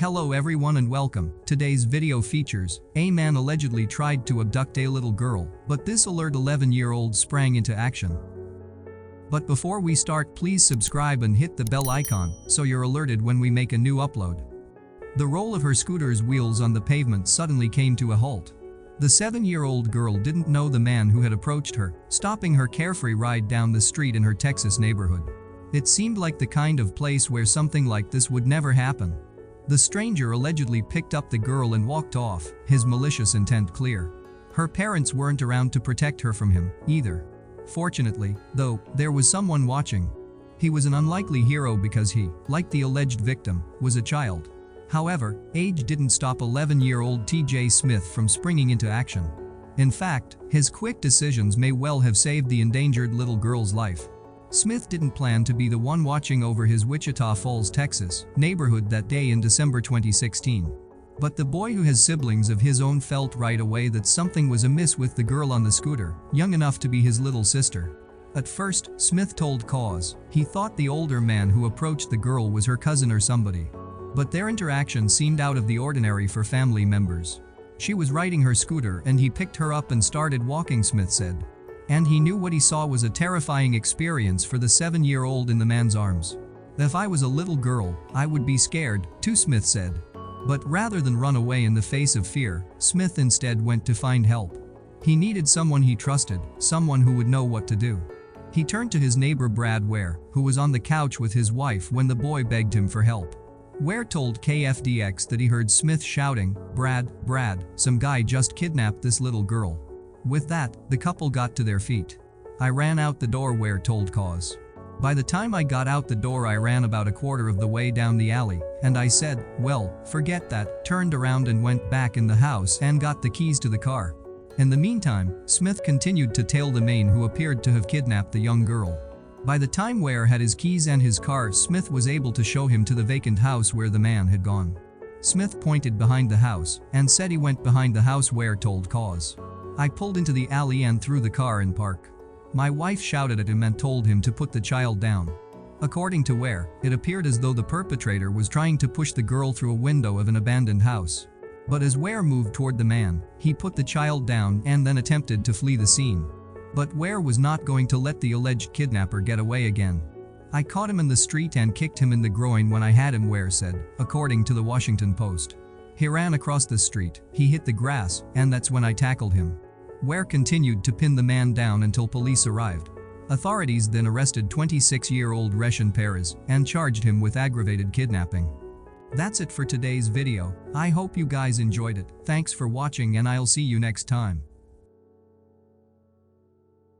Hello everyone and welcome. Today's video features, a man allegedly tried to abduct a little girl, but this alert 11-year-old sprang into action. But before we start, please subscribe and hit the bell icon so you're alerted when we make a new upload. The roll of her scooter's wheels on the pavement suddenly came to a halt. The 7-year-old girl didn't know the man who had approached her, stopping her carefree ride down the street in her Texas neighborhood. It seemed like the kind of place where something like this would never happen. The stranger allegedly picked up the girl and walked off, his malicious intent clear. Her parents weren't around to protect her from him, either. Fortunately, though, there was someone watching. He was an unlikely hero because he, like the alleged victim, was a child. However, age didn't stop 11-year-old TJ Smith from springing into action. In fact, his quick decisions may well have saved the endangered little girl's life. Smith didn't plan to be the one watching over his Wichita Falls, Texas, neighborhood that day in December 2016. But the boy who has siblings of his own felt right away that something was amiss with the girl on the scooter, young enough to be his little sister. At first, Smith told cause. He thought the older man who approached the girl was her cousin or somebody. But their interaction seemed out of the ordinary for family members. She was riding her scooter and he picked her up and started walking, Smith said. And he knew what he saw was a terrifying experience for the 7-year-old in the man's arms. If I was a little girl, I would be scared, too, Smith said. But rather than run away in the face of fear, Smith instead went to find help. He needed someone he trusted, someone who would know what to do. He turned to his neighbor Brad Ware, who was on the couch with his wife when the boy begged him for help. Ware told KFDX that he heard Smith shouting, Brad, some guy just kidnapped this little girl." With that, the couple got to their feet. "I ran out the door," Ware told cause. "By the time I got out the door I ran about a quarter of the way down the alley, and I said, well, forget that, turned around and went back in the house and got the keys to the car." In the meantime, Smith continued to tail the man who appeared to have kidnapped the young girl. By the time Ware had his keys and his car, Smith was able to show him to the vacant house where the man had gone. Smith pointed behind the house and said he went behind the house, Ware told cause. "I pulled into the alley and threw the car in park. My wife shouted at him and told him to put the child down." According to Ware, it appeared as though the perpetrator was trying to push the girl through a window of an abandoned house. But as Ware moved toward the man, he put the child down and then attempted to flee the scene. But Ware was not going to let the alleged kidnapper get away again. "I caught him in the street and kicked him in the groin when I had him," Ware said, according to the Washington Post. "He ran across the street, he hit the grass, and that's when I tackled him." Ware continued to pin the man down until police arrived. Authorities then arrested 26-year-old Reshan Perez and charged him with aggravated kidnapping. That's it for today's video. I hope you guys enjoyed it. Thanks for watching and I'll see you next time.